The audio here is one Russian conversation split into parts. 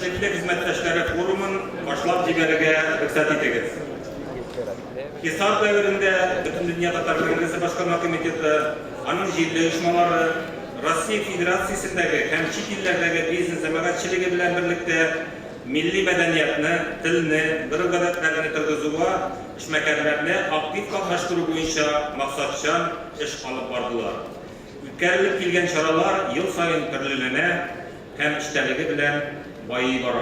işlikli hizmetleşleri forumun başlap ciberige rüksat etiniz. İsar devrinde bütün Dünya Tatar Kongresi Başkanlığı Komiteti, anın jilli uyuşmaları, Rusya Federasyası'ndaki hem çift illerdeki biznes emeğatçılığı bilen birlikte milli medeniyetini, tilini, bir gazetlerini tırgızıva, işmekerlerini aktif katlaştırı boyunca maksatçan iş alıp bardılar. Ütkərilip kilgen çaralar yıl sayın türlülüğüne hem işlerliği bilen bayı var.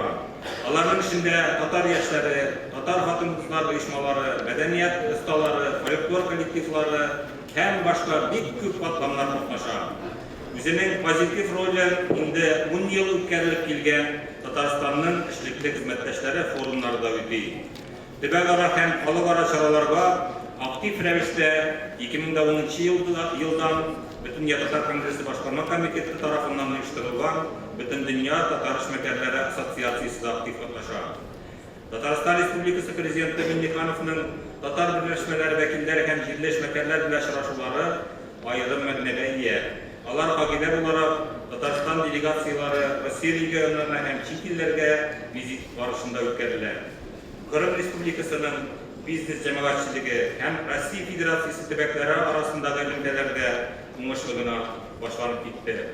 Onların içinde Tatar yaşları, Tatar hatun kızlar uyuşmaları, medeniyet ustaları, folklor kolektifleri hem başka bir küp katlamlar katlaşa. Üzerinin pozitif roller indi 10 yıl ütkərilip kilgen Tataristan'ın işlikli hizmetleşleri forumlarda ödü. Tübek ara hem kalıgara çaralarga aktif revişte 2010 yıldan bütün Tatar Kongresi Başkanlığı Komiteti tarafından uyuşturulan bütün Dünya Tatar İşmekerleri Asosiyasyası aktif katlaşa. Tataristan Respublikası Prezidenti Minnikanov'un Tatar birleşmeleri vekilleri hem jilli işmekerler birleşiraşuları ayrım mebnebe iyi. Alar hakiler olarak Tataristan delegasyyaları Rusya regionlarına hem çift illerge vizit barışında ötkeriler. Kırım Respublikası'nın biznes cemaatçılığı hem Rusya Federasyası tübekleri arasındaki ülkelerde ulaşılığına başlanıp gitti.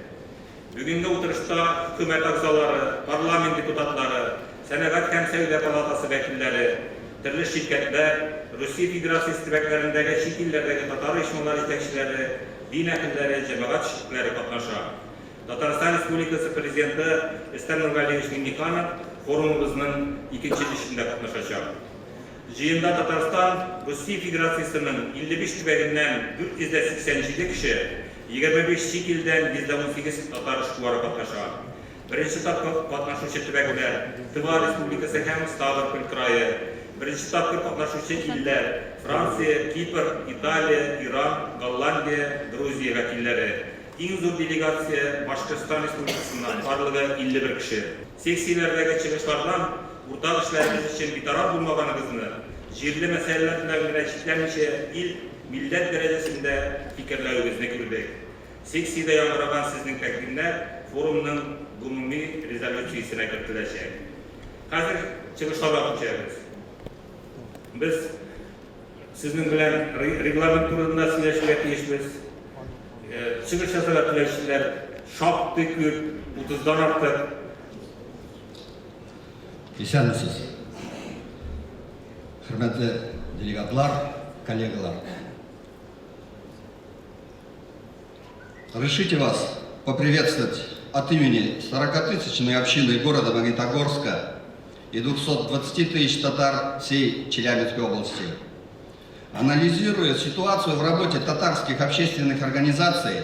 Bugünkü oturuşta hükümet aksaları, parlament deputatları, Senegat hem Sevde Palatası vekilleri, türlü şirketler, Rusya Federasyası tübeklerindeki çift illerdeki Tatar işmaları yetekçileri, din ehilleri, cemaat şirketleri katlaşa. Tataristan Respublikası Prezidenti İster Nurgaliyevich Minnikanov forumumuzun ikinci dişinde katlaşacak. Jiyinda Tataristan, Rusya Federasyası'nın 55 tübeginden 487 kişi, 25 şekilden 118 Tatar işkuvarı katlaşa. Birinci katlaşıcı tübegiler, Tıva Respublikası hem Stavropol Krayı, birinci katlaşıcı iller, Fransa, Kipr, İtalya, İran, Gollandiya, Gruziya vekilleri. En zor delegasya Başkırstan Respublikası'ndan varlığı 51 kişi. Seksiyelerdeki çıkışlardan ortak işlerimiz için bir taraf bulmaganınızını, jirli meselelerle çiftlenmişe il, millet derecesinde fikirlerinizi kürdük. Seksiyede yanıragan sizin takdimler forumun umumi rezolüsyasına kırtılecek. Hazır çıkışlara bakacağız. Biz sizin bilen reglament turunda söyleşiler etmişiz. Çıkış yasalar söyleşiler şap tükür, 30'dan artık. Исәнмесез, хөрмәтле делегатлар, коллегалар. Разрешите вас поприветствовать от имени 40-тысячной общины города Магнитогорска и 220 тысяч татар всей Челябинской области. Анализируя ситуацию в работе татарских общественных организаций,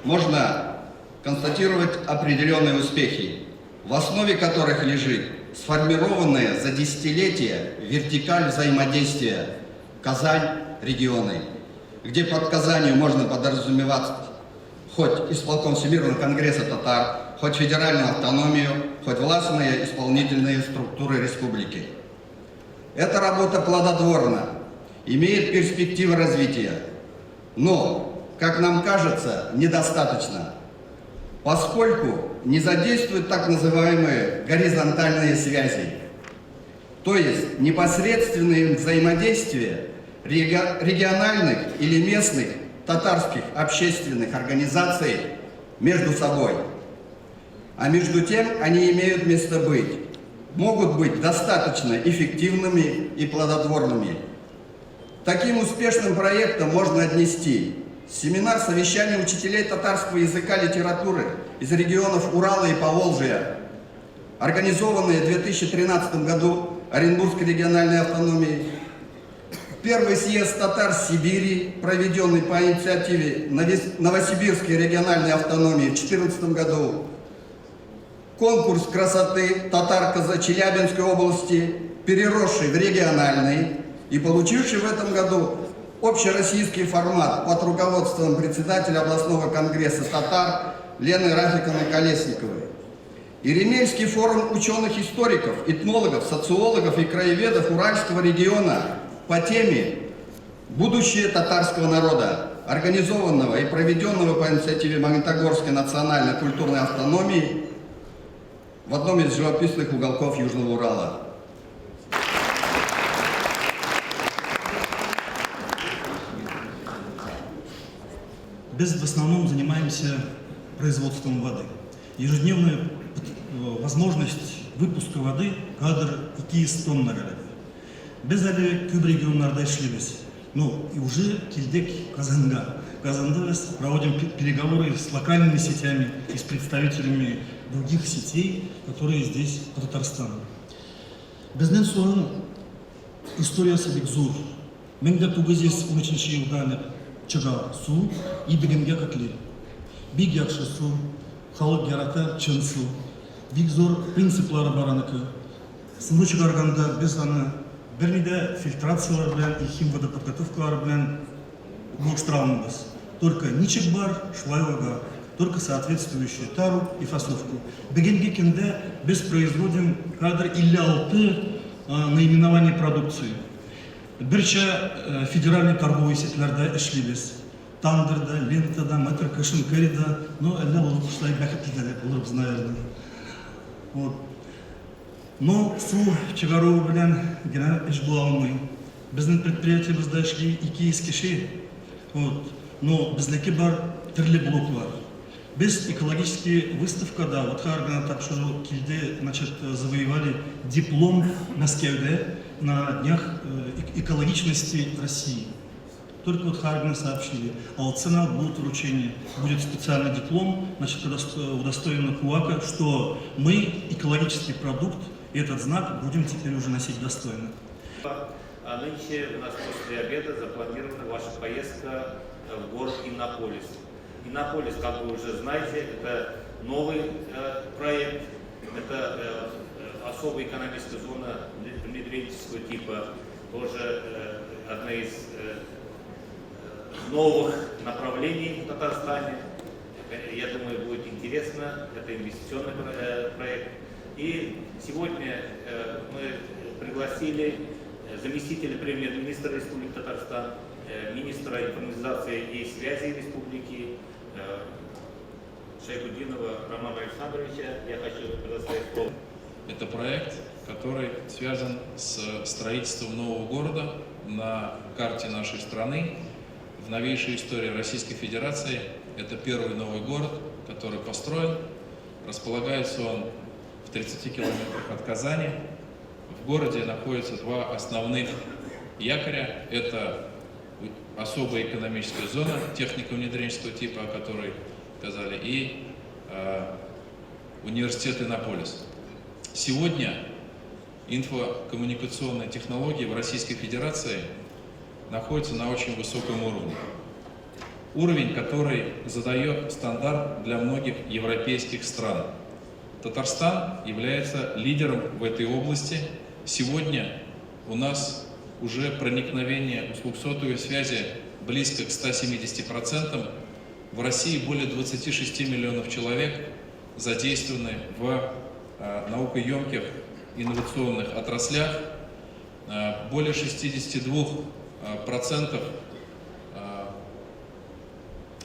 можно констатировать определенные успехи, в основе которых лежит сформированная за десятилетия вертикаль взаимодействия Казань-регионы, где под Казанью можно подразумевать хоть исполком Всемирного конгресса татар, хоть федеральную автономию, хоть властные исполнительные структуры республики. Эта работа плодотворна, имеет перспективы развития, но, как нам кажется, недостаточно, поскольку не задействуют так называемые горизонтальные связи, то есть непосредственное взаимодействие региональных или местных татарских общественных организаций между собой. А между тем они имеют место быть, могут быть достаточно эффективными и плодотворными. Таким успешным проектом можно отнести семинар совещания учителей татарского языка и литературы из регионов Урала и Поволжья, организованные в 2013 году Оренбургской региональной автономией, первый съезд татар Сибири, проведенный по инициативе Новосибирской региональной автономии в 2014 году, конкурс красоты татар-каза Челябинской области, переросший в региональный и получивший в этом году общероссийский формат под руководством председателя областного конгресса татар Лены Рафиковны Колесниковой. Иремельский форум ученых-историков, этнологов, социологов и краеведов Уральского региона по теме «Будущее татарского народа», организованного и проведенного по инициативе Магнитогорской национально-культурной автономии, в одном из живописных уголков Южного Урала. Biz в основном занимаемся производством воды. Ежедневная возможность выпуска воды кадр 200 тонн. Biz әле күп регионнарда эшлибез. Но и уже килдек Казанга. Казанда біз проводим переговоры с локальными сетями и с представителями других сетей, которые здесь, в Татарстане. Біздің соның историясы бек зор. 1913 жылдан чыга су и бігімге қытылы. Бик яқшы су, халық ярата чын су. Бик зор принциплары бараныкы. Суны чыгарганда біз аны бірнеде фильтрациялар белән и химводоподготовкалар белән булыштырамыз. Только ничек бар, шулай ага. Только соответствующую тару и фасовку. Бүгенге көндә без производим кадр 56 наименований продукции. Бірчә федеральный торговый сетләрдә эшлибез. Тандырда, Лентада, Метр Кашинкарида, но әллә булып эшләй бәхетле булырбыз, наверное. Вот. Но су чыгару белән генә эш була алмый. Безнең предприятиебездә эшли 200 кеше. Вот. Но безнеке бар төрле блоклар. Без экологические выставкада, вот Харгана тапшыру килде, значит, завоевали диплом Мәскәүдә на днях экологичности России. Только вот Харгана сообщили. А вот цена будет вручение, будет специальный диплом, значит, удостоена КУАКа, что мы экологический продукт, и этот знак будем теперь уже носить достойно. А нынче у нас после обеда запланирована ваша поездка в город Иннополис. Иннополис, как вы уже знаете, это новый проект, это особая экономическая зона внедренческого типа, тоже одна из новых направлений в Татарстане. Я думаю, будет интересно, это инвестиционный проект. И сегодня мы пригласили заместителя премьер-министра Республики Татарстан, министра информатизации и связи Республики Шайхудинова Романа Александровича. Я хочу предоставить слово. Это проект, который связан с строительством нового города на карте нашей страны. В новейшей истории Российской Федерации это первый новый город, который построен. Располагается он в 30 километрах от Казани. В городе находятся два основных якоря. Это особая экономическая зона технико-внедренческого типа, о которой сказали, и университет Иннополис. Сегодня инфокоммуникационные технологии в Российской Федерации находятся на очень высоком уровне. Уровень, который задает стандарт для многих европейских стран. Татарстан является лидером в этой области. Сегодня у нас уже проникновение услуг сотовой связи близко к 170%. В России более 26 миллионов человек задействованы в наукоемких инновационных отраслях. Более 62%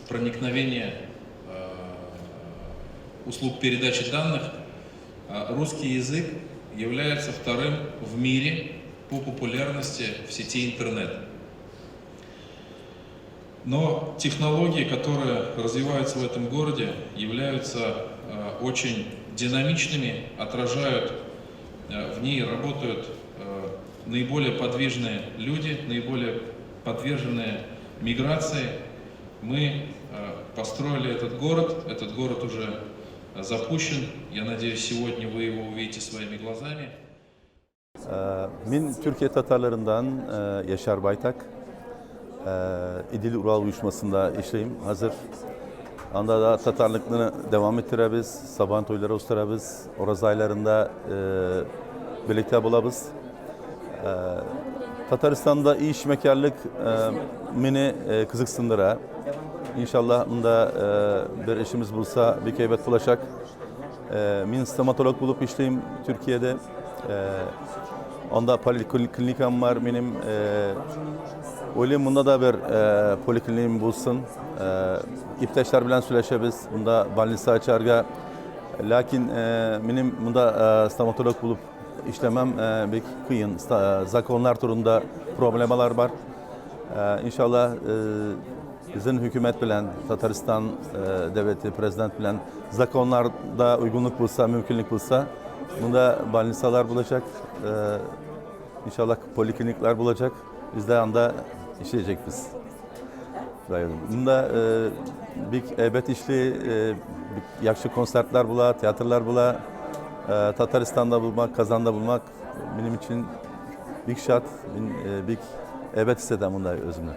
проникновения услуг передачи данных. Русский язык является вторым в мире по популярности в сети интернет. Но технологии, которые развиваются в этом городе, являются очень динамичными, отражают, в ней работают наиболее подвижные люди, наиболее подверженные миграции. Мы построили этот город уже запущен. Я надеюсь, сегодня вы его увидите своими глазами. Min Türkiye Tatarlarından Yaşar Baytak. İdil Ural uyuşmasında işleyim hazır. Anda da Tatarlıklığını devam ettirəbiz, sabahın toyları ustarabız, Oraz aylarında birlikte bulabız. Tataristan'da iş mekarlık meni kızıksındıra. İnşallah bunda bir işimiz bulsa bir keybet bulaşak. Min stomatolog bulup işleyim Türkiye'de. Onda poliklinikam var benim. Olayım bunda da bir polikliniğim bulsun. İpteşler bilen süreşebiz. Bunda balnisa açarga Lakin benim bunda stomatolog bulup işlemem bir kıyın. Zakonlar turunda problemler var. İnşallah bizim hükümet bilen, Tataristan devleti, prezident bilen zakonlarda uygunluk bulsa, mümkünlük bulsa bunda balnisalar bulacak. İnşallah poliklinikler bulacak. Biz de anda işleyecek biz. Bunda bir elbet işli yakşı konsertler bula, tiyatrolar bula, Tataristan'da bulmak, Kazan'da bulmak benim için bir şart, bir elbet hissederim bunda özümle.